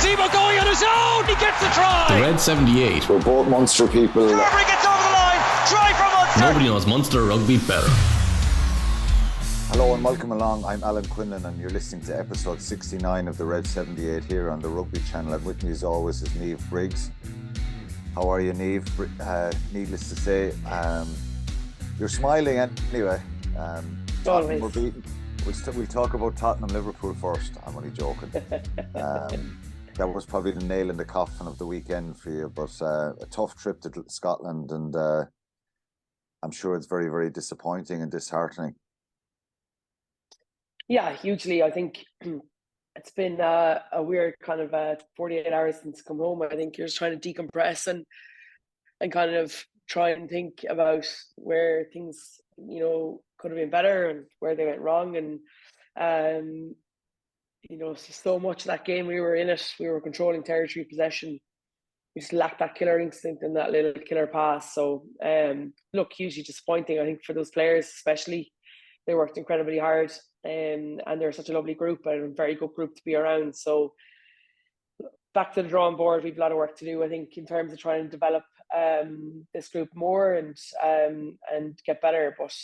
Tebow going on his own. He gets the try. The Red 78. We're both Munster people. Carberry gets over the line. Try from Munster. Nobody knows Munster rugby better. Hello and welcome along. I'm Alan Quinlan and you're listening to episode 69 of the Red 78 here on the Rugby channel. And with me as always is Niamh Briggs. How are you, Niamh? Needless to say, you're smiling anyway. Always. We're beaten. We'll talk about Tottenham Liverpool first. I'm only joking. That was probably the nail in the coffin of the weekend for you, but a tough trip to Scotland, and I'm sure it's very, very disappointing and disheartening. Yeah, hugely. I think it's been a weird kind of 48 hours since come home. I think you're just trying to decompress and kind of try and think about where things, could have been better and where they went wrong. And, so much of that game, we were in it. We were controlling territory possession. We just lacked that killer instinct and that little killer pass. So, look, hugely disappointing, I think, for those players, especially. They worked incredibly hard. And they're such a lovely group and a very good group to be around. So back to the drawing board, we've a lot of work to do, I think, in terms of trying to develop this group more and get better. But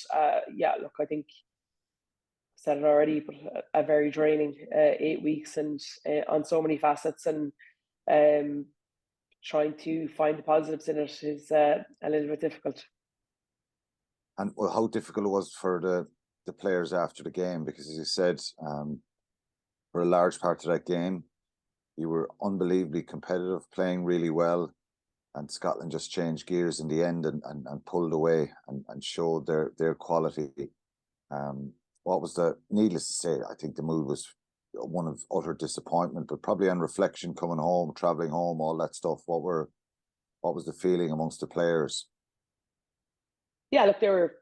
look, I think I said it already, but a very draining 8 weeks and on so many facets, and trying to find the positives in it is a little bit difficult. And how difficult it was for the players after the game, because as you said, for a large part of that game, you were unbelievably competitive, playing really well, and Scotland just changed gears in the end and pulled away and showed their quality. What was needless to say, I think the mood was one of utter disappointment, but probably on reflection, coming home, travelling home, all that stuff, what was the feeling amongst the players? Yeah, look, they were,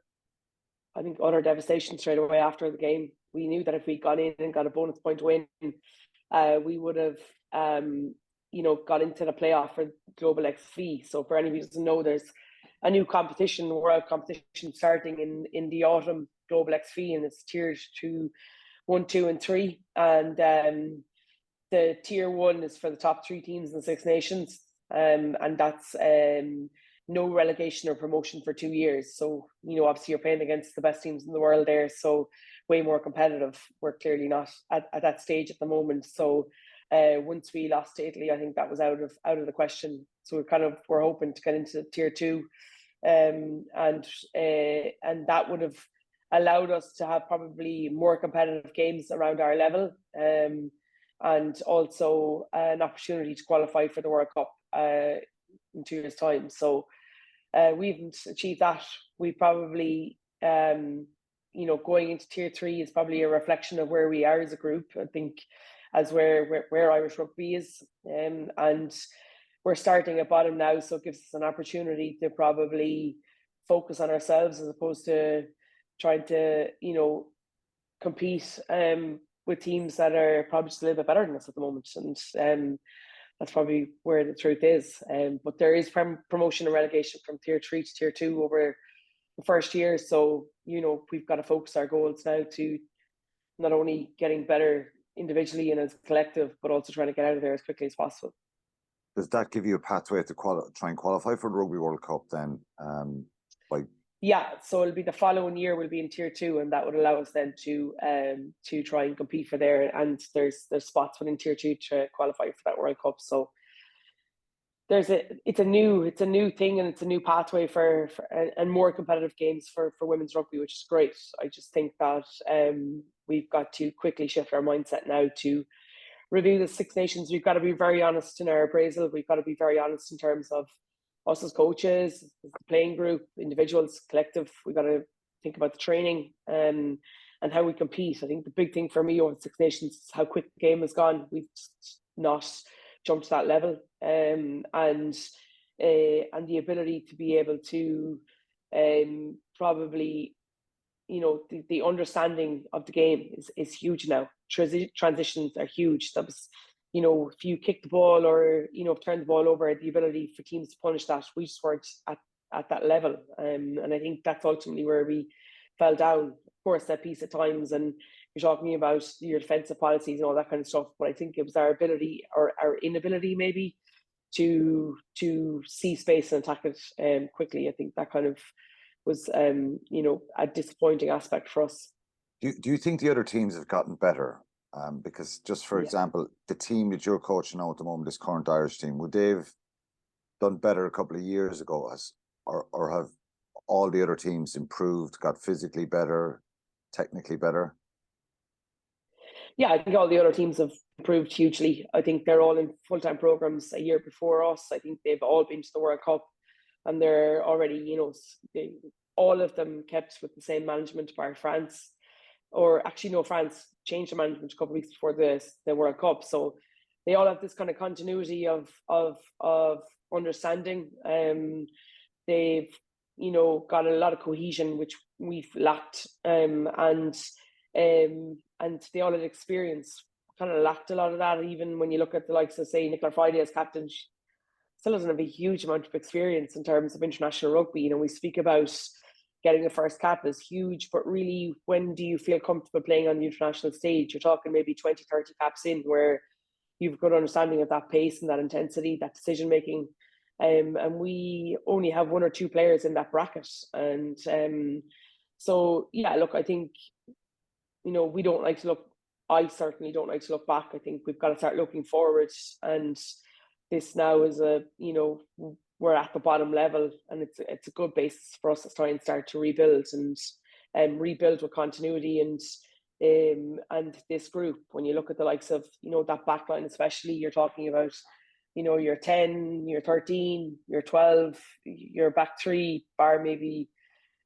I think, utter devastation straight away after the game. We knew that if we'd gone in and got a bonus point win, we would have, got into the playoff for Global XV. So for anybody who doesn't know, there's a new competition, world competition, starting in the autumn, Global XV, and it's tiered to 1, 2, and 3. And the tier 1 is for the top 3 teams in the Six Nations, and that's no relegation or promotion for 2 years. So, obviously you're playing against the best teams in the world there. So way more competitive. We're clearly not at that stage at the moment. So once we lost to Italy, I think that was out of the question. So we're hoping to get into tier 2. And that would have allowed us to have probably more competitive games around our level. And also an opportunity to qualify for the World Cup in 2 years' time. So we haven't achieved that. We probably, going into tier 3 is probably a reflection of where we are as a group, I think, as where Irish rugby is. And we're starting at bottom now, so it gives us an opportunity to probably focus on ourselves as opposed to trying to, compete with teams that are probably just a little bit better than us at the moment. And that's probably where the truth is. But there is promotion and relegation from tier 3 to tier 2 over the first year. So, we've got to focus our goals now to not only getting better individually and as a collective, but also trying to get out of there as quickly as possible. Does that give you a pathway to try and qualify for the Rugby World Cup then? Yeah, so it'll be the following year we'll be in tier 2, and that would allow us then to try and compete for there. And there's spots within tier 2 to qualify for that World Cup. So it's a new thing, and it's a new pathway for and more competitive games for women's rugby, which is great. I just think that we've got to quickly shift our mindset now to review the Six Nations. We've got to be very honest in our appraisal. We've got to be very honest in terms of us as coaches, the playing group, individuals, collective. We've got to think about the training and how we compete. I think the big thing for me over the Six Nations is how quick the game has gone. We've just not jumped to that level, and the ability to be able to probably, the understanding of the game is huge now. Transitions are huge. That was, if you kick the ball or, turn the ball over, the ability for teams to punish that, we just weren't at that level. And I think that's ultimately where we fell down. Of course, set piece at times and you're talking about your defensive policies and all that kind of stuff. But I think it was our ability or our inability maybe to see space and attack it quickly. I think that kind of was a disappointing aspect for us. Do you think the other teams have gotten better? Because just for example, the team that you're coaching now at the moment, this current Irish team, would they have done better a couple of years ago, or have all the other teams improved, got physically better, technically better? Yeah, I think all the other teams have improved hugely. I think they're all in full-time programs a year before us. I think they've all been to the World Cup, and they're already, all of them kept with the same management bar France. Or actually, no, France changed the management a couple of weeks before the World Cup. So they all have this kind of continuity of understanding. They've got a lot of cohesion, which we've lacked, and they all had experience. Kind of lacked a lot of that. Even when you look at the likes of, say, Nicola Friday as captain, she still doesn't have a huge amount of experience in terms of international rugby. We speak about getting the first cap is huge, but really, when do you feel comfortable playing on the international stage? You're talking maybe 20, 30 caps in, where you've a good understanding of that pace and that intensity, that decision making. And we only have one or two players in that bracket. And so, yeah, look, I think, we don't like to look, I certainly don't like to look back. I think we've got to start looking forward. And this now is we're at the bottom level, and it's a good basis for us to try and start to rebuild and rebuild with continuity and this group. When you look at the likes of that backline, especially, you're talking about your 10, your 13, your 12, your back three, bar maybe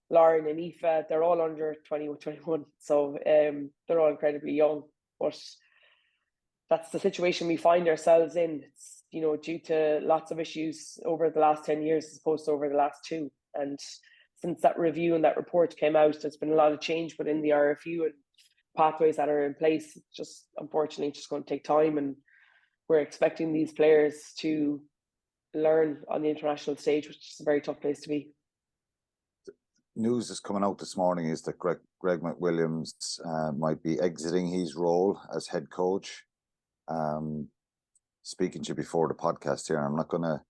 Lauren and Aoife, they're all under 20 or 21, so they're all incredibly young. But that's the situation we find ourselves in. It's due to lots of issues over the last 10 years as opposed to over the last 2. And since that review and that report came out, there's been a lot of change within the RFU and pathways that are in place. It's just, unfortunately, just going to take time. And we're expecting these players to learn on the international stage, which is a very tough place to be. News is coming out this morning is that Greg McWilliams might be exiting his role as head coach. Speaking to you before the podcast here, I'm not going to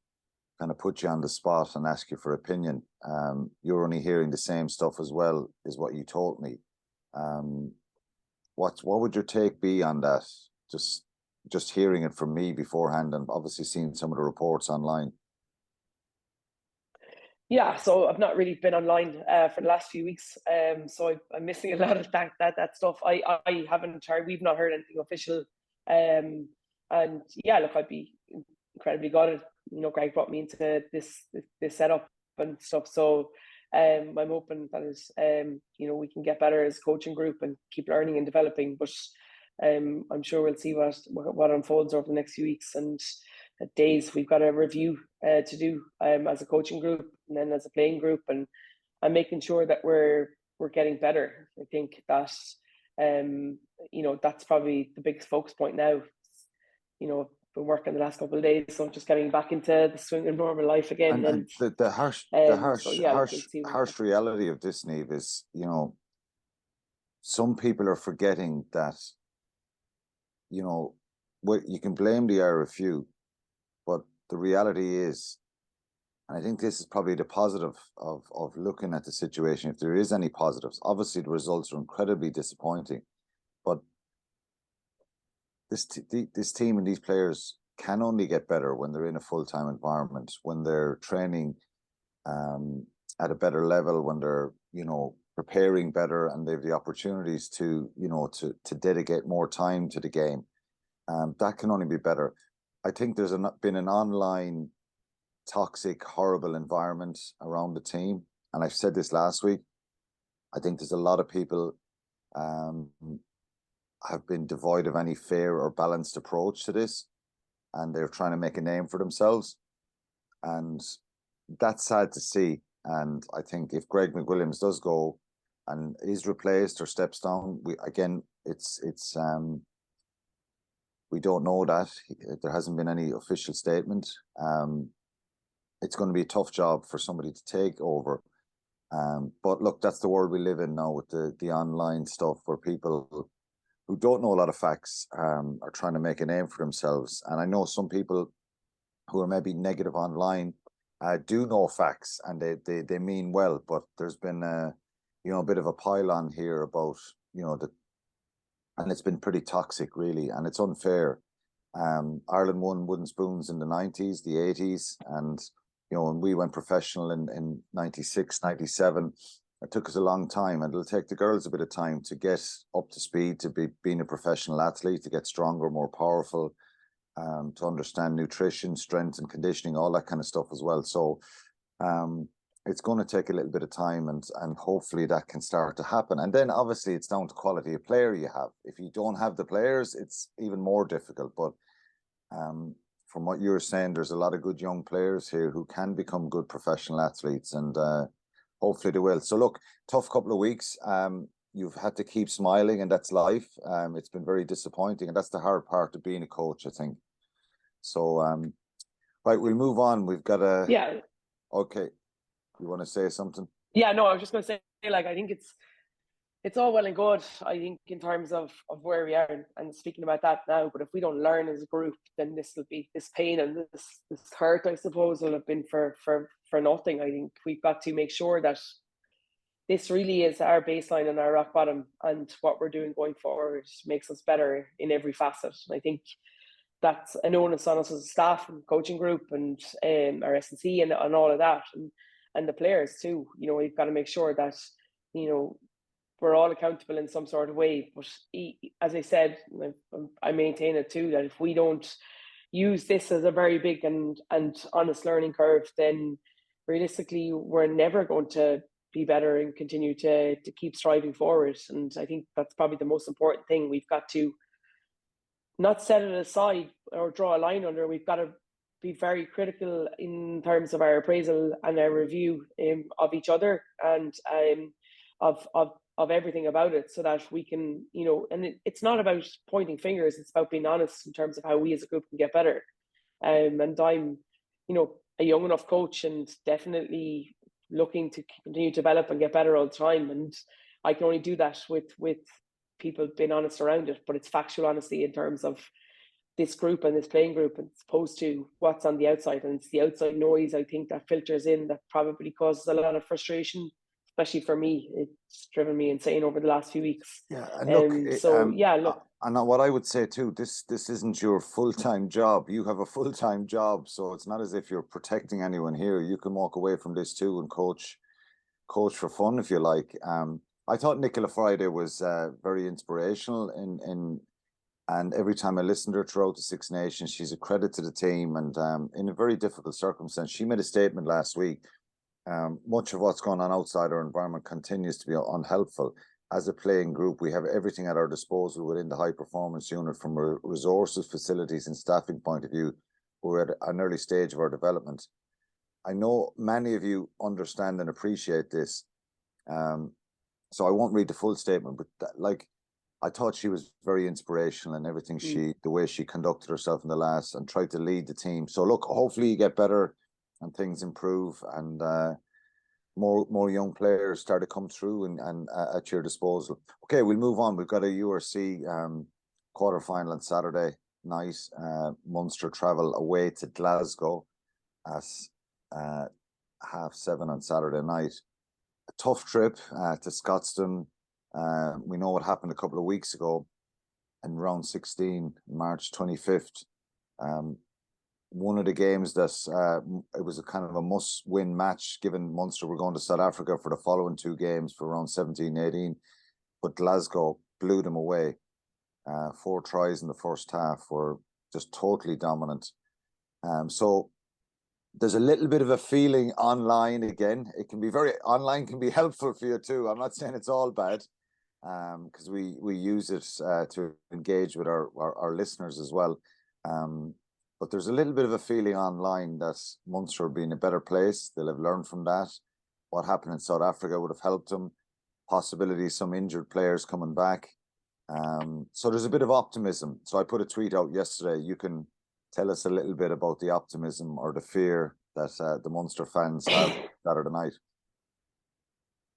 kind of put you on the spot and ask you for opinion. You're only hearing the same stuff as well as what you told me. What would your take be on that? Just hearing it from me beforehand, and obviously seeing some of the reports online. Yeah, so I've not really been online for the last few weeks, so I'm missing a lot of that stuff. I haven't heard. We've not heard anything official. And yeah, look, I'd be incredibly gutted. Greg brought me into this setup and stuff. So I'm hoping that we can get better as a coaching group and keep learning and developing. But I'm sure we'll see what unfolds over the next few weeks and days. We've got a review to do as a coaching group and then as a playing group, and making sure that we're getting better. I think that that's probably the biggest focus point now. I've been working the last couple of days, so just getting back into the swing of normal life again. And the harsh reality of this, Niamh, is some people are forgetting that you can blame the RFU, but the reality is, and I think this is probably the positive of looking at the situation, if there is any positives. Obviously, the results are incredibly disappointing, but this team and these players can only get better when they're in a full-time environment, when they're training at a better level, when they're preparing better, and they have the opportunities to dedicate more time to the game. That can only be better. I think there's been an online toxic, horrible environment around the team, and I've said this last week. I think there's a lot of people have been devoid of any fair or balanced approach to this, and they're trying to make a name for themselves, and that's sad to see. And I think if Greg McWilliams does go and is replaced or steps down, we don't know that. There hasn't been any official statement. It's going to be a tough job for somebody to take over. But look, that's the world we live in now with the online stuff, where people who don't know a lot of facts are trying to make a name for themselves. And I know some people who are maybe negative online do know facts, and they mean well, but there's been a bit of a pile-on here about and it's been pretty toxic, really, and it's unfair. Ireland won wooden spoons in the 90s, the 80s, and when we went professional in 96, 97, it took us a long time, and it'll take the girls a bit of time to get up to speed, to being a professional athlete, to get stronger, more powerful, to understand nutrition, strength and conditioning, all that kind of stuff as well. So it's going to take a little bit of time, and hopefully that can start to happen. And then obviously it's down to quality of player you have. If you don't have the players, it's even more difficult. But from what you're saying, there's a lot of good young players here who can become good professional athletes, and hopefully they will. So look, tough couple of weeks. You've had to keep smiling, and that's life. It's been very disappointing, and that's the hard part of being a coach, I think. So, right, we'll move on. We've got a... Yeah. Okay. You want to say something? Yeah, no, I was just going to say, like, I think it's all well and good, I think, in terms of where we are and speaking about that now. But if we don't learn as a group, then this pain and this hurt, I suppose, will have been for nothing. I think we've got to make sure that this really is our baseline and our rock bottom, and what we're doing going forward makes us better in every facet. And I think that's an onus on us as a staff and coaching group and our S&C and all of that, and the players too. We've got to make sure that we're all accountable in some sort of way. But as I said, I maintain it too, that if we don't use this as a very big and honest learning curve, then realistically we're never going to be better and continue to keep striving forward. And I think that's probably the most important thing. We've got to not set it aside or draw a line under. We've got to be very critical in terms of our appraisal and our review of each other and of everything about it, so that we can, and it's not about pointing fingers, it's about being honest in terms of how we as a group can get better. And I'm, a young enough coach, and definitely looking to continue to develop and get better all the time. And I can only do that with people being honest around it, but it's factual honesty in terms of this group and this playing group, as opposed to what's on the outside. And it's the outside noise, I think, that filters in, that probably causes a lot of frustration, especially for me. It's driven me insane over the last few weeks. Yeah, and look, look. And what I would say too, this isn't your full-time job. You have a full-time job, so it's not as if you're protecting anyone here. You can walk away from this too and coach for fun if you like. I thought Nicola Friday was very inspirational and every time I listened to her throughout the Six Nations, she's a credit to the team, and in a very difficult circumstance. She made a statement last week. Much of what's going on outside our environment continues to be unhelpful. As a playing group, we have everything at our disposal within the high performance unit, from a resources, facilities and staffing point of view. We're at an early stage of our development. I know many of you understand and appreciate this. So I won't read the full statement, but I thought she was very inspirational in everything the way she conducted herself in the last and tried to lead the team. So look, hopefully you get better and things improve, and more young players start to come through and at your disposal. Okay, we'll move on. We've got a URC quarter-final on Saturday night. Munster travel away to Glasgow at 7:30 on Saturday night. A tough trip to Scotstoun. We know what happened a couple of weeks ago in round 16, March 25th. One of the games that it was a kind of a must-win match, given Munster were going to South Africa for the following two games for round 17, 18. But Glasgow blew them away. 4 tries in the first half, were just totally dominant. So there's a little bit of a feeling online again. It can be online can be helpful for you too. I'm not saying it's all bad, because we use it to engage with our listeners as well. But there's a little bit of a feeling online that Munster being a better place. They'll have learned from that. What happened in South Africa would have helped them. Possibly some injured players coming back. So there's a bit of optimism. So I put a tweet out yesterday. You can tell us a little bit about the optimism or the fear that the Munster fans have Saturday night.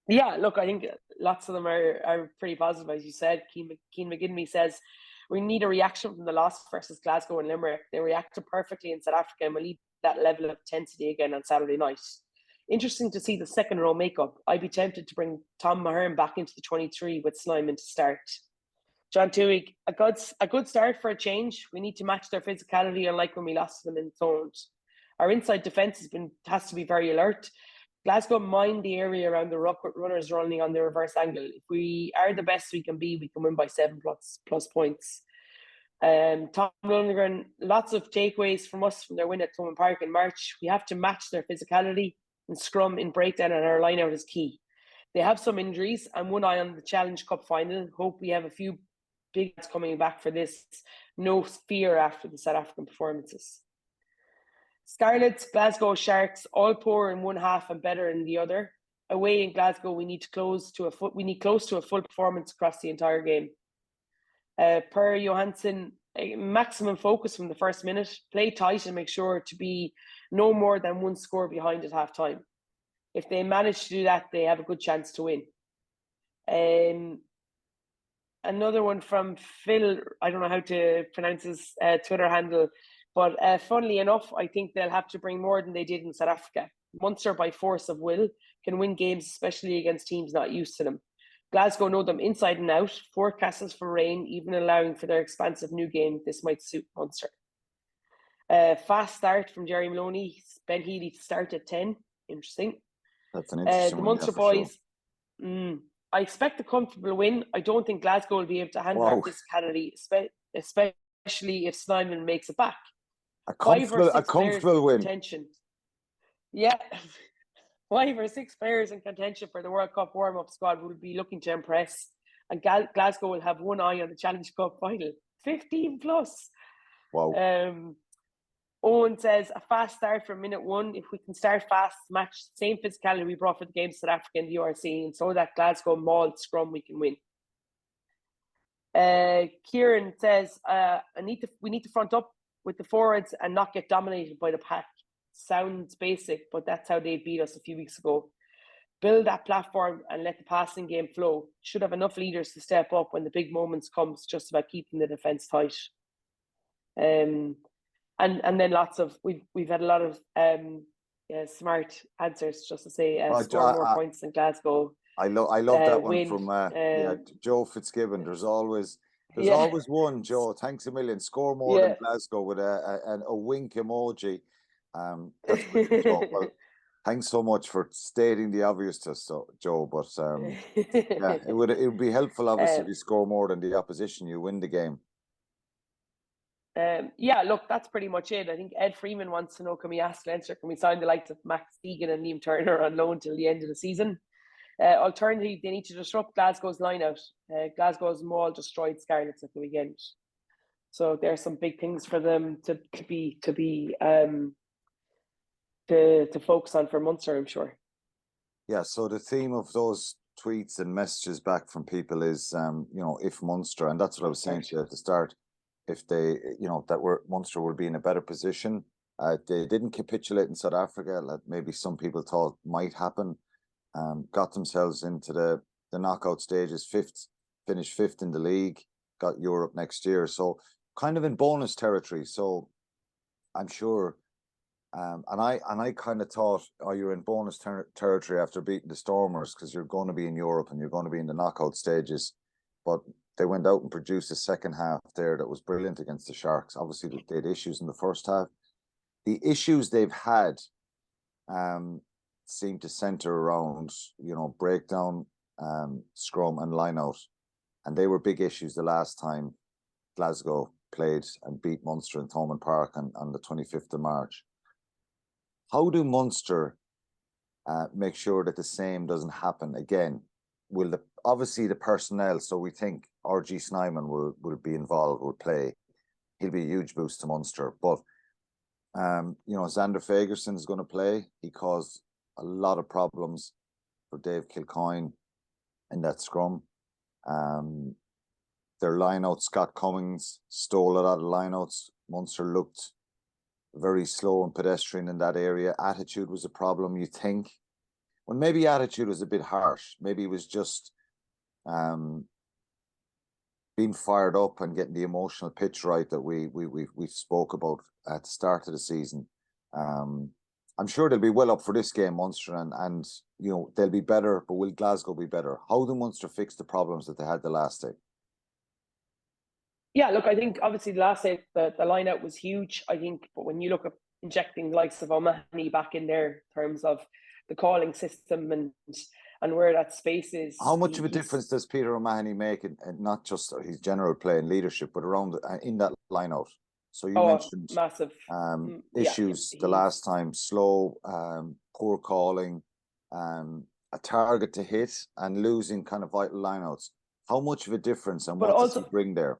Yeah, look, I think lots of them are pretty positive, as you said. Keane McGinley says, we need a reaction from the loss versus Glasgow and Limerick. They reacted perfectly in South Africa and will need that level of intensity again on Saturday night. Interesting to see the second row makeup. I'd be tempted to bring Tom Mahern back into the 23 with Snyman to start. John Toohey, a good start for a change. We need to match their physicality, unlike when we lost them in Thomand. Our inside defence has to be very alert. Glasgow mined the area around the ruck with runners running on the reverse angle. If we are the best we can be, we can win by 7 plus points. Tom Lundgren, lots of takeaways from us from their win at Thomand Park in March. We have to match their physicality and scrum in breakdown, and our line out is key. They have some injuries and one eye on the Challenge Cup final. Hope we have a few big ones coming back for this. No fear after the South African performances. Scarlets, Glasgow Sharks, all poor in one half and better in the other. Away in Glasgow, we need close to a full performance across the entire game. Per Johansson, maximum focus from the first minute, play tight and make sure to be no more than one score behind at half time. If they manage to do that, they have a good chance to win. Another one from Phil, I don't know how to pronounce his Twitter handle, but funnily enough, I think they'll have to bring more than they did in South Africa. Munster, by force of will, can win games, especially against teams not used to them. Glasgow know them inside and out, forecasts for rain, even allowing for their expansive new game. This might suit Munster. Fast start from Jerry Maloney. Ben Healy to start at 10. Interesting. That's an interesting the one. Munster boys, sure. I expect a comfortable win. I don't think Glasgow will be able to handle our physicality, especially if Snyman makes it back. A comfortable win. Contention. Yeah. 5 or 6 players in contention for the World Cup warm-up squad will be looking to impress. And Glasgow will have one eye on the Challenge Cup final. 15 plus. Wow. Owen says, a fast start from minute 1. If we can start fast, match the same physicality we brought for the game to South Africa and the URC, and so that Glasgow mauled scrum, we can win. Kieran says, we need to front up with the forwards and not get dominated by the pack. Sounds basic, but that's how they beat us a few weeks ago. Build that platform and let the passing game flow. Should have enough leaders to step up when the big moments comes. Just about keeping the defence tight. And then lots of we've had a lot of smart answers, just to say score more points than Glasgow. I love that one from Joe Fitzgibbon. There's always one, Joe. Thanks a million. Score more than Glasgow with a wink emoji. That's pretty Joe. Well, thanks so much for stating the obvious to us, Joe. But it would be helpful, obviously, if you score more than the opposition, you win the game. Look, that's pretty much it. I think Ed Freeman wants to know, can we ask Leinster, can we sign the likes of Max Egan and Liam Turner on loan till the end of the season? Alternatively, they need to disrupt Glasgow's line out. Glasgow's maul destroyed Scarlets at the weekend. So there are some big things for them to focus on for Munster, I'm sure. Yeah, so the theme of those tweets and messages back from people is, if Munster, and that's what I was saying to you at the start, if they, Munster will be in a better position. They didn't capitulate in South Africa, like maybe some people thought might happen. Got themselves into the knockout stages, finished 5th in the league, got Europe next year. So kind of in bonus territory. So I'm sure, and I kind of thought, you're in bonus territory after beating the Stormers because you're going to be in Europe and you're going to be in the knockout stages. But they went out and produced a second half there that was brilliant against the Sharks. Obviously, they had issues in the first half. The issues they've had seem to centre around, breakdown, scrum and line out. And they were big issues the last time Glasgow played and beat Munster in Thomand Park on the 25th of March. How do Munster make sure that the same doesn't happen again? Obviously the personnel, so we think RG Snyman will be involved, will play. He'll be a huge boost to Munster. But, Xander Fagerson is going to play. He caused a lot of problems for Dave Kilcoyne in that scrum. Their lineout, Scott Cummings, stole a lot of lineouts. Munster looked very slow and pedestrian in that area. Attitude was a problem, you think. Well, maybe attitude was a bit harsh. Maybe it was just being fired up and getting the emotional pitch right that we spoke about at the start of the season. I'm sure they'll be well up for this game, Munster, and you know they'll be better. But will Glasgow be better? How do Munster fix the problems that they had the last day? Yeah, look, I think obviously the last day the line out was huge. I think, but when you look at injecting the likes of O'Mahony back in there in terms of the calling system and where that space is. How much of a difference does Peter O'Mahony make in not just his general play and leadership, but around in that line out? So you mentioned massive issues the last time, slow, poor calling, a target to hit and losing kind of vital lineouts. How much of a difference and what does he bring there?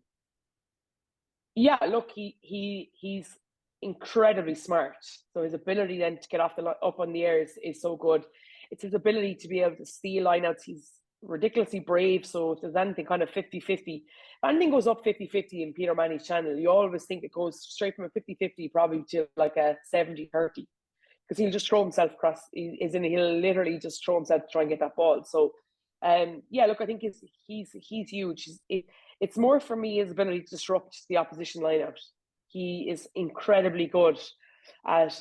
Yeah, look, he's incredibly smart. So his ability then to get off up on the air is so good. It's his ability to be able to steal lineouts. He's ridiculously brave. So if there's anything kind of 50-50, if anything goes up 50-50 in Peter Manny's channel, you always think it goes straight from a 50-50 probably to like a 70-30. Because he'll just throw himself across, he'll literally just throw himself to try and get that ball. So yeah, look, I think he's huge. It's more for me his ability to disrupt the opposition lineout. He is incredibly good at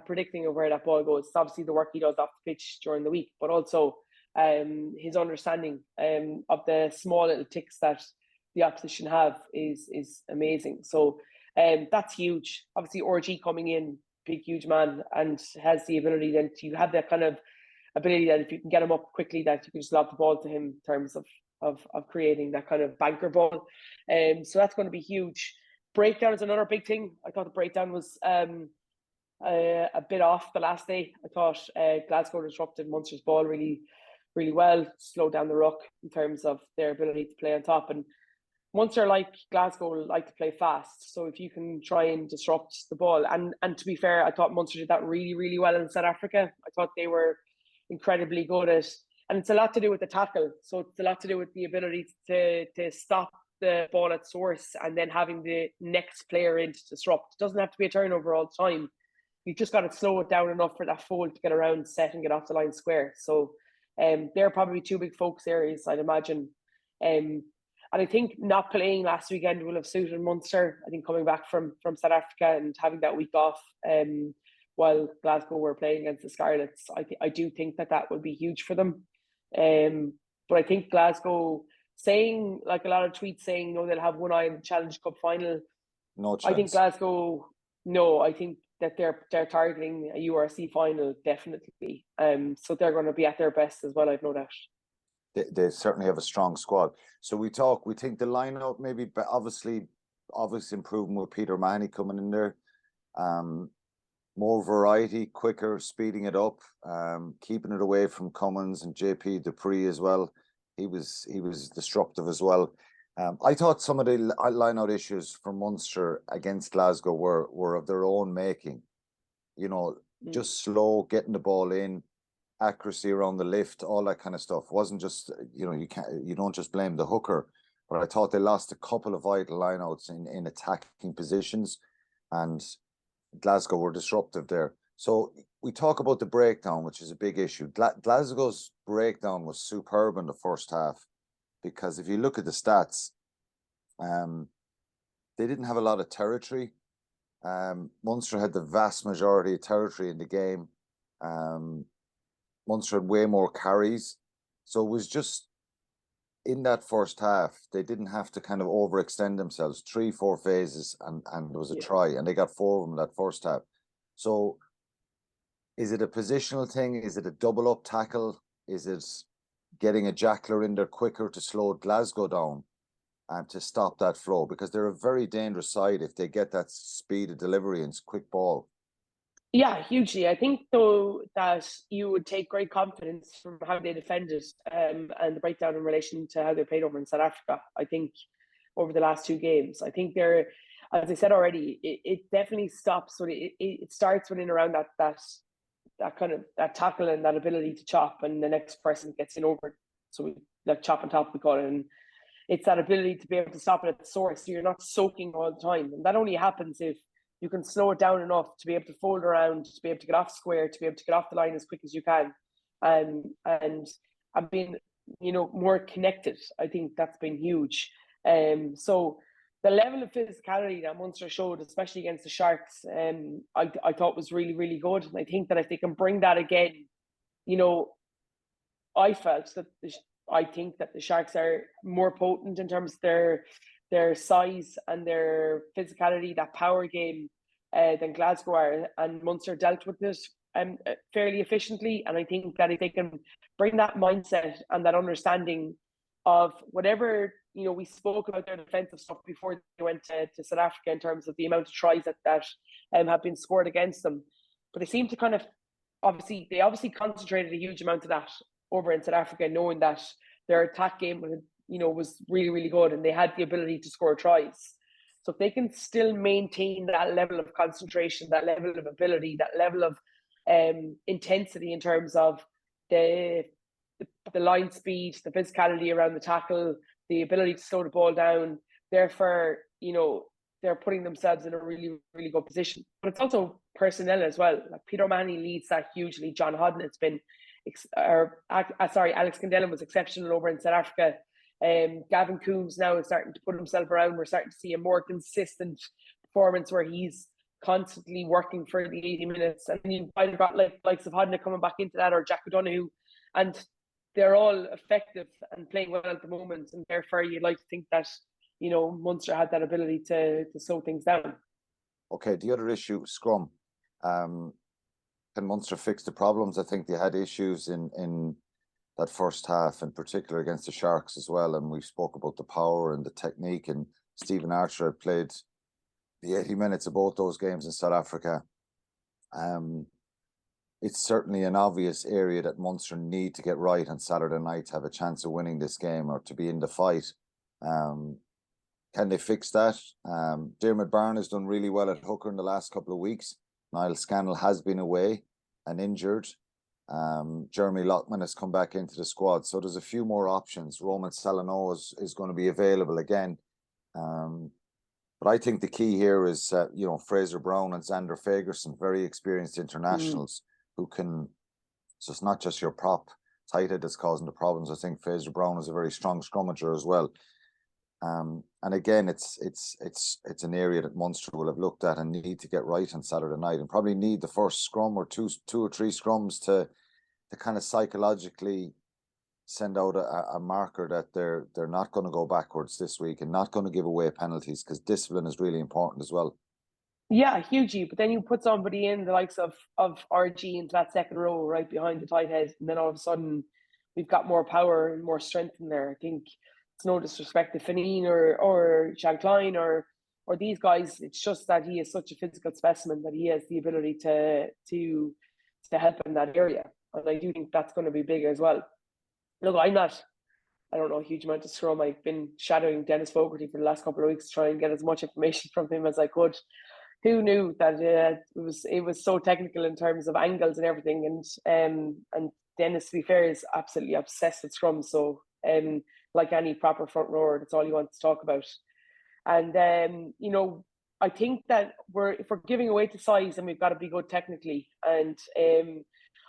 predicting of where that ball goes. It's obviously the work he does off the pitch during the week, but also his understanding of the small little ticks that the opposition have is amazing. So that's huge. Obviously, RG coming in, big, huge man, and has the ability then to have that kind of ability that if you can get him up quickly, that you can just lob the ball to him in terms of creating that kind of banker ball. So that's going to be huge. Breakdown is another big thing. I thought the breakdown was a bit off the last day. I thought Glasgow disrupted Munster's ball really, really well, slowed down the ruck in terms of their ability to play on top. And Munster, like Glasgow, like to play fast. So if you can try and disrupt the ball, and to be fair, I thought Munster did that really, really well in South Africa. I thought they were incredibly good at, and it's a lot to do with the tackle. So it's a lot to do with the ability to stop the ball at source and then having the next player in to disrupt. It doesn't have to be a turnover all the time. You've just got to slow it down enough for that fold to get around set and get off the line square. So they're probably two big focus areas, I'd imagine. And I think not playing last weekend will have suited Munster. I think coming back from South Africa and having that week off while Glasgow were playing against the Scarlets, I do think that would be huge for them. But I think Glasgow, saying like a lot of tweets saying they'll have one eye on the Challenge Cup final. No chance. I think Glasgow, no, I think that they're targeting a URC final definitely. So they're going to be at their best as well, I've no doubt. They certainly have a strong squad. So we think the lineup maybe, but obviously improvement with Peter Mahoney coming in there. More variety, quicker, speeding it up, keeping it away from Cummins and JP Dupree as well. He was disruptive as well. I thought some of the line-out issues for Munster against Glasgow were of their own making. You know, just slow, getting the ball in, accuracy around the lift, all that kind of stuff. Wasn't just, you don't just blame the hooker, but I thought they lost a couple of vital lineouts in attacking positions, and Glasgow were disruptive there. So we talk about the breakdown, which is a big issue. Glasgow's breakdown was superb in the first half, because if you look at the stats, they didn't have a lot of territory. Munster had the vast majority of territory in the game. Munster had way more carries. So it was just in that first half, they didn't have to kind of overextend themselves. 3-4 phases and there was a try, and they got 4 of them that first half. So is it a positional thing? Is it a double up tackle? Is it getting a jackler in there quicker to slow Glasgow down and to stop that flow? Because they're a very dangerous side if they get that speed of delivery and quick ball. Yeah, hugely. I think, though, that you would take great confidence from how they defended and the breakdown in relation to how they played over in South Africa. I think over the last 2 games, I think they're, as I said already, it definitely stops when it starts when in around that kind of that tackle and that ability to chop, and the next person gets in over. So we like chop on top, we call it, and it's that ability to be able to stop it at the source. So you're not soaking all the time, and that only happens if you can slow it down enough to be able to fold around, to be able to get off square, to be able to get off the line as quick as you can. and have been, more connected. I think that's been huge. So the level of physicality that Munster showed, especially against the Sharks, I thought was really, really good. And I think that if they can bring that again, I felt that I think that the Sharks are more potent in terms of their size and their physicality, that power game, than Glasgow are, and Munster dealt with it fairly efficiently. And I think that if they can bring that mindset and that understanding of whatever, we spoke about their defensive stuff before they went to South Africa in terms of the amount of tries that have been scored against them, but they seem to kind of obviously concentrated a huge amount of that over in South Africa, knowing that their attack game was really, really good and they had the ability to score tries. So if they can still maintain that level of concentration, that level of ability, that level of intensity in terms of the line speed, the physicality around the tackle, the ability to slow the ball down, therefore, they're putting themselves in a really, really good position. But it's also personnel as well. Like Peter O'Mahony leads that hugely. John Hodden has been, Alex Candela was exceptional over in South Africa. Gavin Coombs now is starting to put himself around. We're starting to see a more consistent performance where he's constantly working for the 80 minutes. And you've either got likes of Hodden coming back into that, or Jack O'Donoghue, and they're all effective and playing well at the moment. And therefore, you'd like to think that, Munster had that ability to slow things down. Okay, the other issue, scrum. Can Munster fix the problems? I think they had issues in that first half, in particular against the Sharks as well. And we spoke about the power and the technique. And Stephen Archer had played the 80 minutes of both those games in South Africa. It's certainly an obvious area that Munster need to get right on Saturday night to have a chance of winning this game or to be in the fight. Can they fix that? Dermot Byrne has done really well at hooker in the last couple of weeks. Niall Scannell has been away and injured. Jeremy Lockman has come back into the squad. So there's a few more options. Roman Salano is going to be available again. But I think the key here is, Fraser Brown and Xander Fagerson, very experienced internationals who can, so it's not just your prop tight head that's causing the problems. I think Fraser Brown is a very strong scrummager as well. And again, it's an area that Munster will have looked at and need to get right on Saturday night, and probably need the first scrum or two or three scrums to kind of psychologically send out a marker that they're not going to go backwards this week and not going to give away penalties, because discipline is really important as well. Yeah, hugely. But then you put somebody in the likes of RG into that second row right behind the tight head, and then all of a sudden we've got more power and more strength in there. I think it's no disrespect to Fineen or Sean Klein or these guys. It's just that he is such a physical specimen that he has the ability to help in that area. And I do think that's going to be big as well. Look, I don't know a huge amount of scrum. I've been shadowing Dennis Fogarty for the last couple of weeks to try and get as much information from him as I could. Who knew that it was so technical in terms of angles and everything? And Dennis, to be fair, is absolutely obsessed with scrum. So like any proper front rower, that's all he wants to talk about. And I think that if we're giving away to size, and we've got to be good technically. And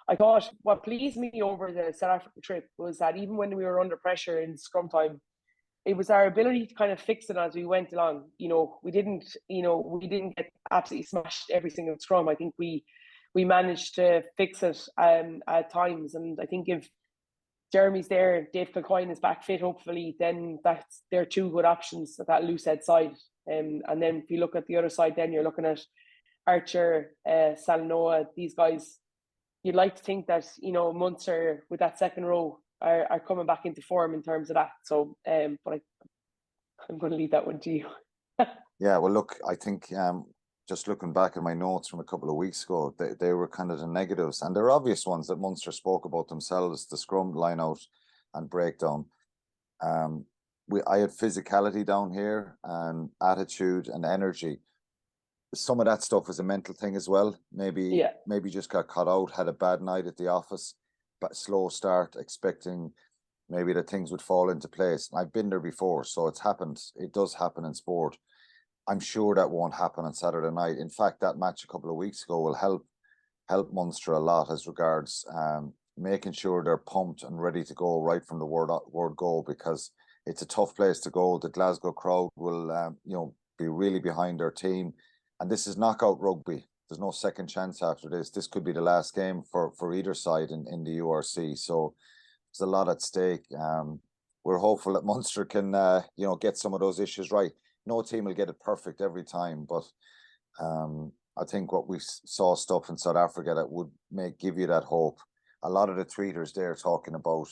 I thought what pleased me over the South Africa trip was that even when we were under pressure in scrum time, it was our ability to kind of fix it as we went along. We didn't get absolutely smashed every single scrum. I think we managed to fix it at times. And I think if Jeremy's there, Dave Kilcoyne is back fit, hopefully, then they're two good options at that loose head side. And then if you look at the other side, then you're looking at Archer, Salanoa, these guys. You'd like to think that, Munster with that second row are coming back into form in terms of that. So, but I'm going to leave that one to you. Yeah, well, look, I think just looking back at my notes from a couple of weeks ago, they were kind of the negatives, and they're obvious ones that Munster spoke about themselves: the scrum, line out, and breakdown. I had physicality down here, and attitude and energy. Some of that stuff was a mental thing as well. Maybe just got caught out, had a bad night at the office, but slow start, expecting maybe that things would fall into place. I've been there before, so it's happened. It does happen in sport. I'm sure that won't happen on Saturday night. In fact, that match a couple of weeks ago will help Munster a lot as regards making sure they're pumped and ready to go right from the word go, because it's a tough place to go. The Glasgow crowd will, be really behind their team, and this is knockout rugby. There's no second chance after this. This could be the last game for either side in the URC. So there's a lot at stake. We're hopeful that Munster can, get some of those issues right. No team will get it perfect every time, but I think what we saw stuff in South Africa that would give you that hope. A lot of the tweeters there talking about,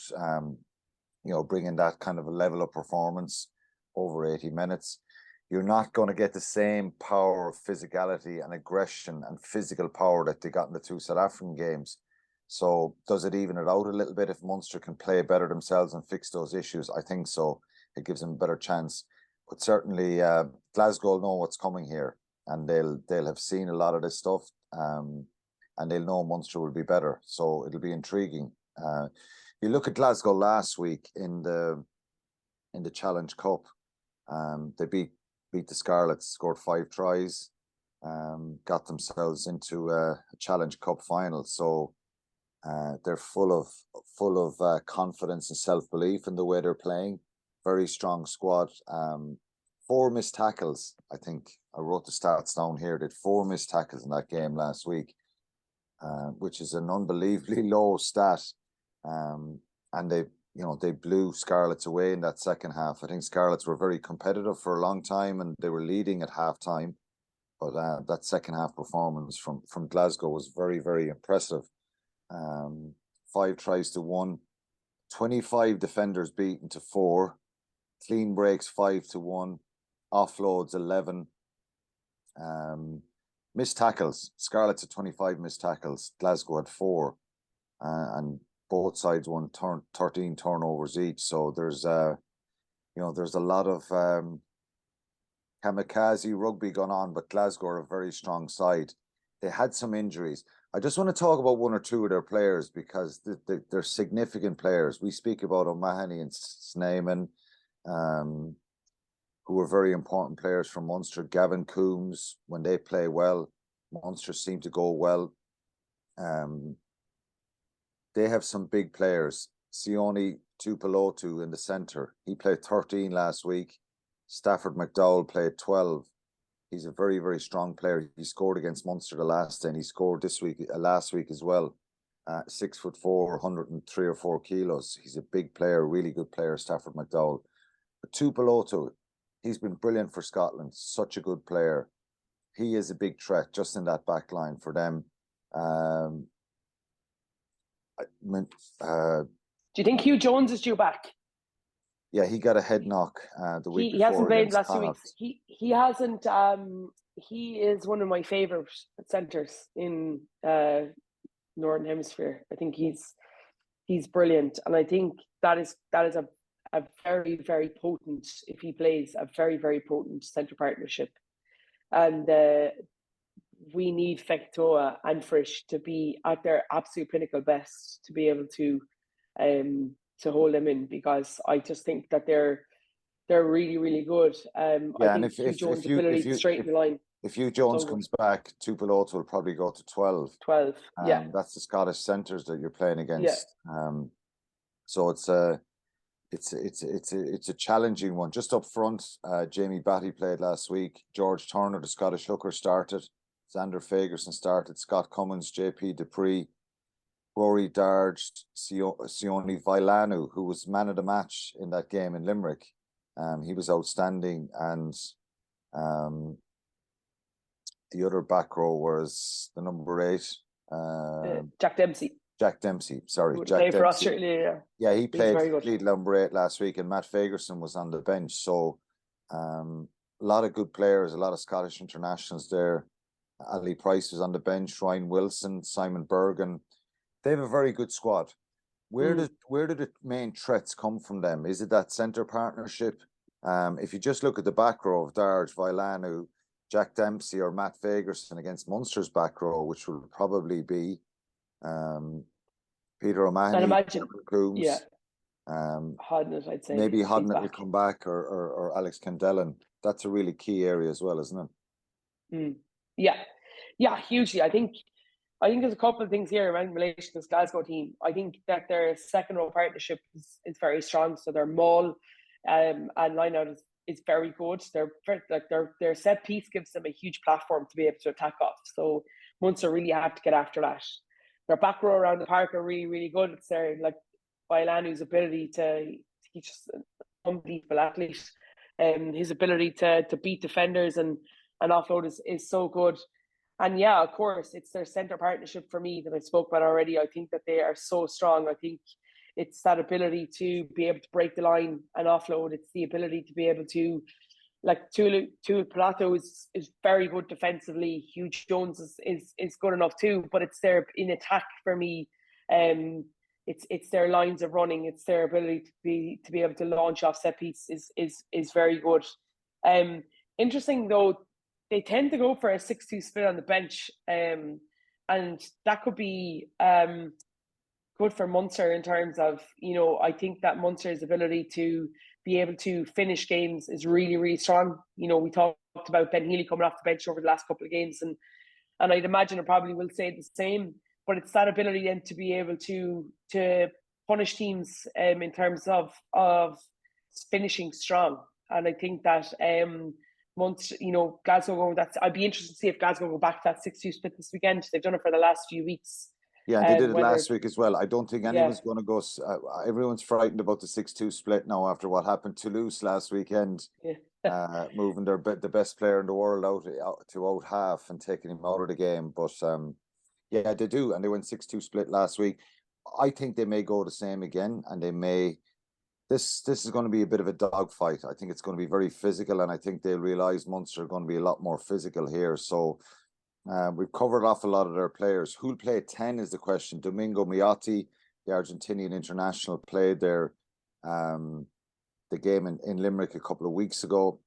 bringing that kind of a level of performance over 80 minutes. You're not going to get the same power of physicality and aggression and physical power that they got in the 2 South African games. So does it even it out a little bit if Munster can play better themselves and fix those issues? I think so. It gives them a better chance. But certainly Glasgow know what's coming here, and they'll have seen a lot of this stuff, and they'll know Munster will be better. So it'll be intriguing. You look at Glasgow last week in the Challenge Cup. They beat the Scarlets, scored 5 tries, got themselves into a Challenge Cup final. So they're full of confidence and self-belief in the way they're playing. Very strong squad. 4 missed tackles. I think I wrote the stats down here. They had 4 missed tackles in that game last week, which is an unbelievably low stat. And they blew Scarlets away in that second half. I think Scarlets were very competitive for a long time, and they were leading at halftime. But that second half performance from Glasgow was very, very impressive. 5 tries to 1, 25 defenders beaten to 4, clean breaks 5 to 1, offloads 11, missed tackles. Scarlets had 25 missed tackles. Glasgow had 4, and both sides won 13 turnovers each. So there's a lot of kamikaze rugby going on, but Glasgow are a very strong side. They had some injuries. I just want to talk about 1 or 2 of their players, because they're significant players. We speak about O'Mahony and Snyman, who are very important players from Munster. Gavin Coombs, when they play well, Munster seem to go well. They have some big players. Sione Tupelotu in the centre. He played 13 last week. Stafford McDowell played 12. He's a very, very strong player. He scored against Munster the last day, and he scored last week as well. 6'4", 103 or 4 kilos. He's a big player, really good player, Stafford McDowell. But Tupelotu, he's been brilliant for Scotland. Such a good player. He is a big threat just in that back line for them. Do you think Hugh Jones is due back? Yeah, he got a head knock the week before. He hasn't played the last 2 Connacht. weeks. He hasn't. He is one of my favourite centres in Northern Hemisphere. I think he's brilliant, and I think that is a very, very potent, if he plays, a very, very potent centre partnership. And we need Fekitoa and Frisch to be at their absolute pinnacle best to be able to hold them in, because I just think that they're really, really good. I think Hugh Jones' ability to straighten the line. If Hugh Jones comes back, Tupelotu will probably go to 12. 12, yeah. That's the Scottish centres that you're playing against. Yeah. So it's a challenging one. Just up front, Jamie Batty played last week. George Turner, the Scottish hooker, started. Xander Fagerson started. Scott Cummins, JP Dupree, Rory Darge, Sione Vailanu, who was man of the match in that game in Limerick. He was outstanding. And the other back row was the number 8. Jack Dempsey. Jack Dempsey, sorry. Jack Dempsey. For Australia, yeah. He played number 8 last week, and Matt Fagerson was on the bench. So a lot of good players, a lot of Scottish internationals there. Ali Price was on the bench, Ryan Wilson, Simon Bergen. They have a very good squad. Where do the main threats come from them? Is it that centre partnership? If you just look at the back row of Darge, Vailanu, Jack Dempsey or Matt Fagerson against Munster's back row, which will probably be Peter O'Mahony, Coombs, yeah. Hodnett, I'd say. Maybe Hodnett will come back, or Alex Kendellen. That's a really key area as well, isn't it? Yeah, hugely. I think I think there's a couple of things here in relation to this Glasgow team. I think that their second row partnership is very strong. So their maul and line out is very good. Their set piece gives them a huge platform to be able to attack off. So Munster really have to get after that. Their back row around the park are really, really good. It's their Bailanu's ability he's just an unbelievable athlete. His ability to beat defenders and offload is so good. And yeah, of course, it's their centre partnership for me that I spoke about already. I think that they are so strong. I think it's that ability to be able to break the line and offload. It's the ability to be able to, like Tulu Pilato is very good defensively. Hugh Jones is good enough too, but it's their in attack for me. It's their lines of running. It's their ability to be able to launch off set piece is very good. Interesting though, they tend to go for a 6-2 split on the bench, and that could be good for Munster in terms of, I think that Munster's ability to be able to finish games is really, really strong. We talked about Ben Healy coming off the bench over the last couple of games, and I'd imagine it probably will say the same. But it's that ability then to be able to punish teams in terms of finishing strong, and I think that. Munster, Glasgow I'd be interested to see if Glasgow go back to that 6-2 split this weekend. They've done it for the last few weeks. Yeah, they did it last week as well. I don't think anyone's going to go. Everyone's frightened about the 6-2 split now after what happened to Toulouse last weekend, moving the best player in the world out to out half and taking him out of the game. But yeah, they do, and they went 6-2 split last week. I think they may go the same again, and they may. This is going to be a bit of a dogfight. I think it's going to be very physical, and I think they'll realise Munster are going to be a lot more physical here. So we've covered off a lot of their players. Who'll play 10 is the question. Domingo Miotti, the Argentinian international, played the game in Limerick a couple of weeks ago.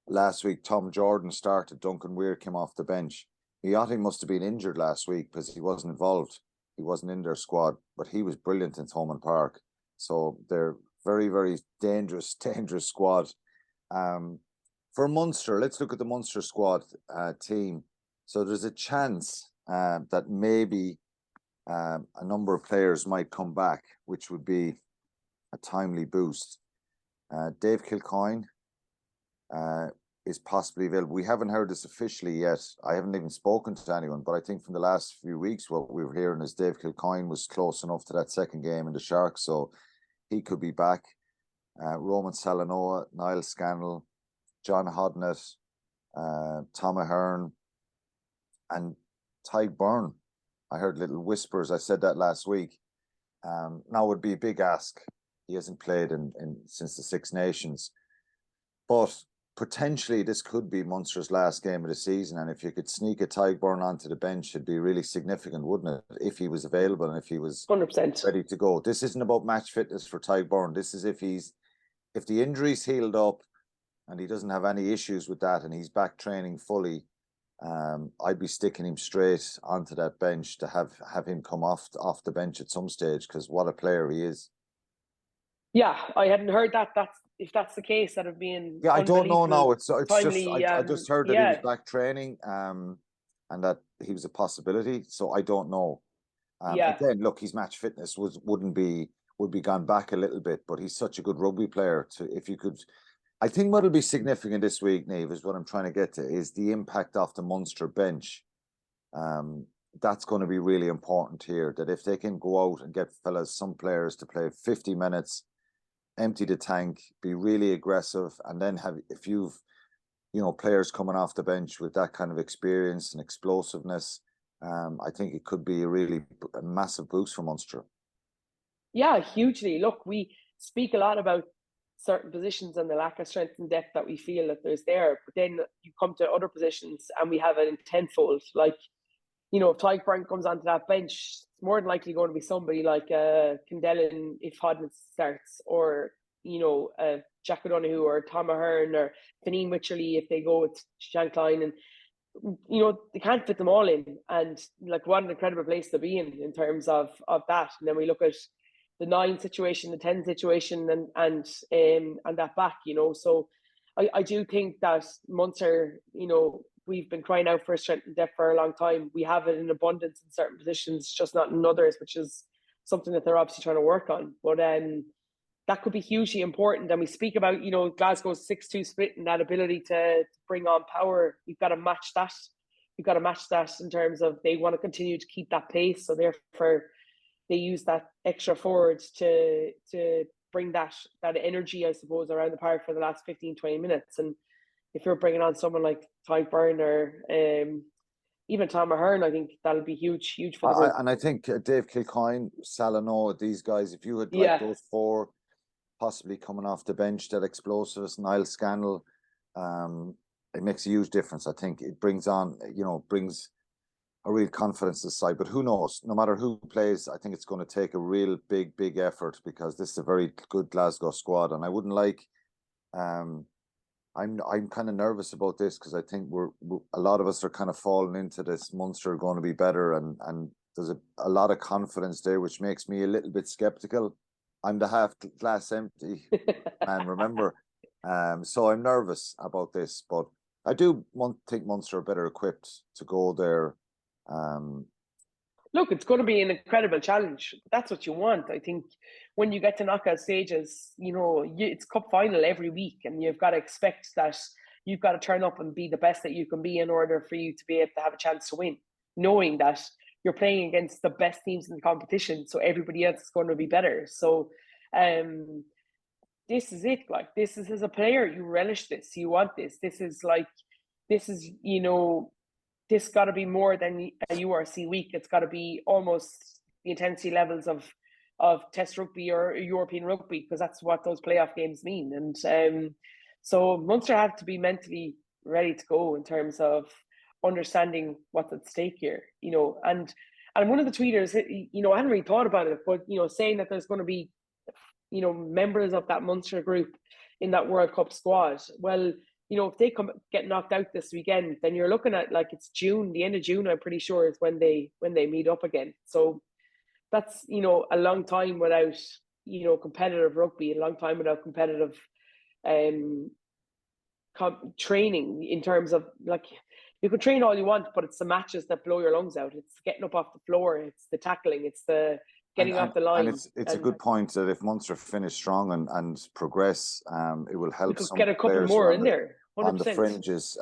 Last week, Tom Jordan started. Duncan Weir came off the bench. Miotti must have been injured last week because he wasn't involved. He wasn't in their squad, but he was brilliant in Thomand Park. So they're very, very dangerous squad. For Munster, let's look at the Munster squad team. So there's a chance that maybe a number of players might come back, which would be a timely boost. Dave Kilcoyne is possibly available. We haven't heard this officially yet. I haven't even spoken to anyone, but I think from the last few weeks, what we were hearing is Dave Kilcoyne was close enough to that second game in the Sharks, so he could be back. Roman Salanoa, Niall Scannell, John Hodnett, Tom Ahern, and Tyg Byrne. I heard little whispers. I said that last week. Now would be a big ask. He hasn't played since the Six Nations. But potentially this could be Munster's last game of the season. And if you could sneak a Tyg Byrne onto the bench, it'd be really significant, wouldn't it? If he was available and if he was 100% ready to go. This isn't about match fitness for Tyg Byrne. This is if the injury's healed up and he doesn't have any issues with that and he's back training fully, I'd be sticking him straight onto that bench to have him come off the bench at some stage, because what a player he is. Yeah, I hadn't heard that. If that's the case, that would be in. Yeah, I don't know now. It's timely, just I just heard that he was back training, and that he was a possibility. So I don't know. Again, look, his match fitness would be gone back a little bit, but he's such a good rugby player. I think what'll be significant this week, Niamh, is what I'm trying to get to, is the impact off the Munster bench. That's going to be really important here, that if they can go out and get some players to play 50 minutes, empty the tank, be really aggressive, and then have a few, players coming off the bench with that kind of experience and explosiveness, I think it could be a massive boost for Munster. Yeah, hugely. Look, we speak a lot about certain positions and the lack of strength and depth that we feel that there's there, but then you come to other positions and we have it in tenfold. Like, if Tyg Byrne comes onto that bench, it's more than likely going to be somebody like Kendellen if Hodnett starts, or Jack O'Donoghue or Tom Ahern or Fineen Wycherley if they go with Jean Klein, and they can't fit them all in, and like what an incredible place to be in terms of that. And then we look at the 9 situation, the 10 situation, and that back, so I do think that Munster, we've been crying out for strength and depth for a long time. We have it in abundance in certain positions, just not in others, which is something that they're obviously trying to work on. But that could be hugely important. And we speak about, Glasgow's 6-2 split and that ability to bring on power. You've got to match that. You've got to match that in terms of they want to continue to keep that pace. So therefore, they use that extra forward to bring that energy, I suppose, around the park for the last 15, 20 minutes. And if you're bringing on someone like Ty Byrne or even Tom Ahern, I think that'll be huge for the group. And I think Dave Kilcoyne, Salanoa, these guys, if you had like those four possibly coming off the bench, that explosiveness, Niall Scannell, it makes a huge difference. I think it brings on, brings a real confidence to the side. But who knows? No matter who plays, I think it's going to take a real big effort, because this is a very good Glasgow squad. And I wouldn't like, I'm kind of nervous about this, because I think we're a lot of us are kind of falling into this Munster are going to be better, and there's a lot of confidence there, which makes me a little bit skeptical. I'm the half glass empty man, remember. So I'm nervous about this, but I do think Munster are better equipped to go there. Look, it's going to be an incredible challenge. That's what you want. I think when you get to knockout stages, it's cup final every week, and you've got to expect that you've got to turn up and be the best that you can be in order for you to be able to have a chance to win, knowing that you're playing against the best teams in the competition, so everybody else is going to be better. So this is it. Like, this is, as a player, you relish this, you want this. This is this got to be more than a URC week. It's got to be almost the intensity levels of Test rugby or European rugby, because that's what those playoff games mean. And so Munster have to be mentally ready to go in terms of understanding what's at stake here. And one of the tweeters, I hadn't really thought about it, but saying that there's going to be members of that Munster group in that World Cup squad. Well, if they get knocked out this weekend, then you're looking at, like, it's June, the end of June, I'm pretty sure, is when they meet up again. So that's, a long time without, competitive rugby, a long time without competitive training, in terms of, like, you can train all you want, but it's the matches that blow your lungs out. It's getting up off the floor, it's the tackling, it's the getting off the line. And it's a good point that if Munster finish strong and progress, it will help some get a couple more in there. 100%. On the fringes.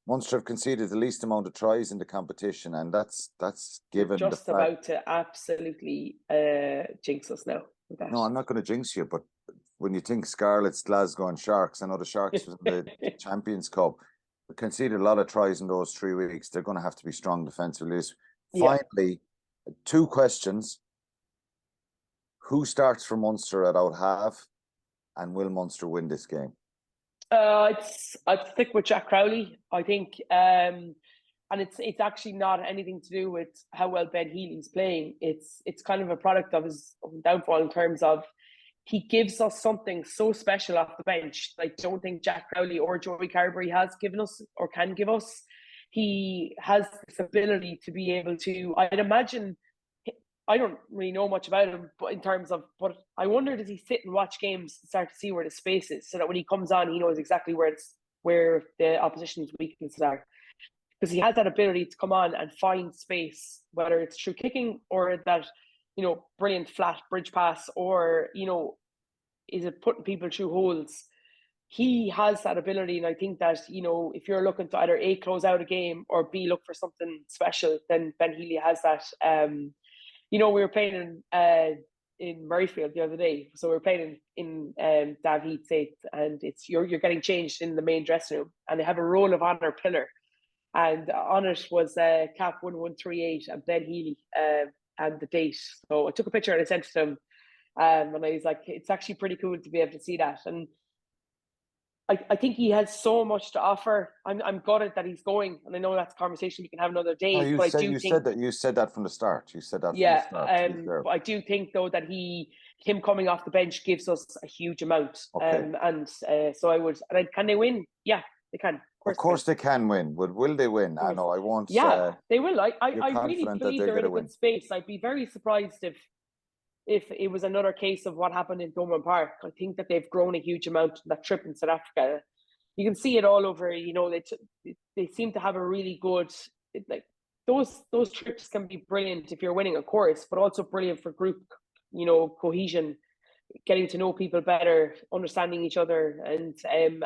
Munster have conceded the least amount of tries in the competition, and that's given just the about to absolutely jinx us now. No, I'm not going to jinx you, but when you think Scarlets, Glasgow and Sharks, I know the Sharks was in the Champions Cup, conceded a lot of tries in those 3 weeks. They're going to have to be strong defensively. Finally, 2 questions. Who starts for Munster at out half, and will Munster win this game? I'd stick with Jack Crowley, I think, and it's actually not anything to do with how well Ben Healy's playing. It's kind of a product of his downfall, in terms of he gives us something so special off the bench. I don't think Jack Crowley or Joey Carberry has given us or can give us. He has this ability to be able to, I'd imagine, I don't really know much about him, but I wonder, does he sit and watch games to start to see where the space is, so that when he comes on, he knows exactly where the opposition's weaknesses are? Because he has that ability to come on and find space, whether it's through kicking or that, brilliant flat bridge pass, or, is it putting people through holes? He has that ability, and I think that, if you're looking to either A, close out a game, or B, look for something special, then Ben Healy has that. We were playing in Murrayfield the other day, so we were playing in Davheat State, and it's you're getting changed in the main dressing room, and they have a roll of honour pillar, and on it was cap 1138 and Ben Healy and the date. So I took a picture and I sent it to him, and I was like, it's actually pretty cool to be able to see that. And I think he has so much to offer. I'm gutted that he's going, and I know that's a conversation we can have another day. You said that from the start. You said that. Yeah, but I do think, though, that him coming off the bench gives us a huge amount. Okay. So I would. Can they win? Yeah, they can. Of course they can win. But will they win? I know I won't. Yeah, they will. I really believe they're in a good space. I'd be very surprised if it was another case of what happened in Thomand Park. I think that they've grown a huge amount. That trip in South Africa, you can see it all over. You know, they seem to have a really good, like, those trips can be brilliant if you're winning, of course, but also brilliant for group, you know, cohesion, getting to know people better, understanding each other, and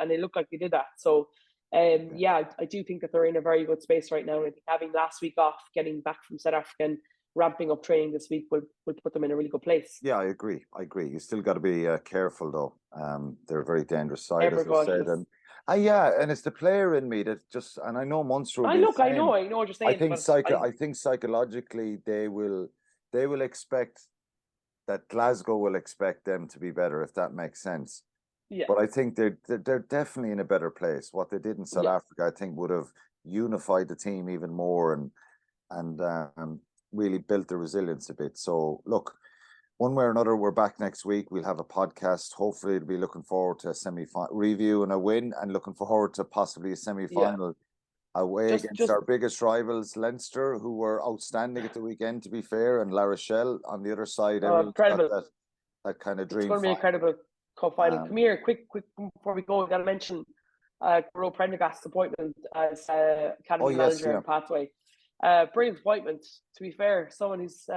they look like they did that. So yeah, I do think that they're in a very good space right now. I think having last week off, getting back from South Africa and ramping up training this week will put them in a really good place. Yeah, I agree. You still got to be careful though. They're a very dangerous side, as I said. And and it's the player in me that just, and I know Munster will be the same. I know what you're saying. I think psychologically they will expect that Glasgow will expect them to be better, if that makes sense. Yeah. But I think they're definitely in a better place. What they did in South Africa, I think, would have unified the team even more and really built the resilience a bit. So look, one way or another, we're back next week. We'll have a podcast. Hopefully, we'll be looking forward to a semi-final review and a win, and looking forward to possibly a semi-final away against our biggest rivals, Leinster, who were outstanding at the weekend, to be fair, and La Rochelle on the other side. Incredible. That kind of dream. It's going to be incredible cup final. Come here, quick before we go, we got to mention Ro Prendergast's appointment as academy manager in Pathway. Brilliant appointment, to be fair. Someone who's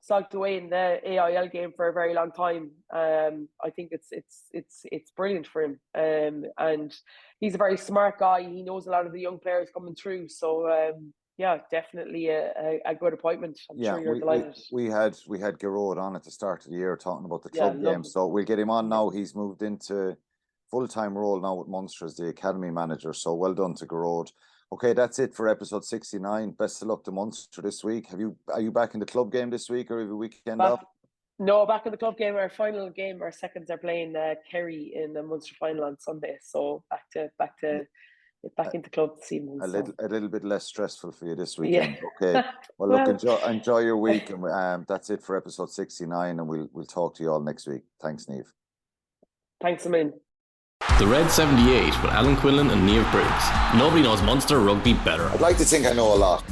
slogged away in the AIL game for a very long time. I think it's brilliant for him. And he's a very smart guy. He knows a lot of the young players coming through. So yeah, definitely a good appointment. I'm sure you're delighted. We had Garrod on at the start of the year talking about the club game. So we'll get him on now. He's moved into full-time role now with Munster as the academy manager. So well done to Garrod. Okay, that's it for episode 69. Best of luck to Munster this week. Are you back in the club game this week, or have you a weekend off? No, back in the club game. Our final game, our seconds are playing Kerry in the Munster final on Sunday. So back into club this evening. A little bit less stressful for you this weekend. Yeah. Okay. Well, look, enjoy your week, and that's it for episode 69. And we'll talk to you all next week. Thanks, Niamh. Thanks a million. The Red 78 with Alan Quinlan and Niamh Briggs. Nobody knows Munster rugby better. I'd like to think I know a lot.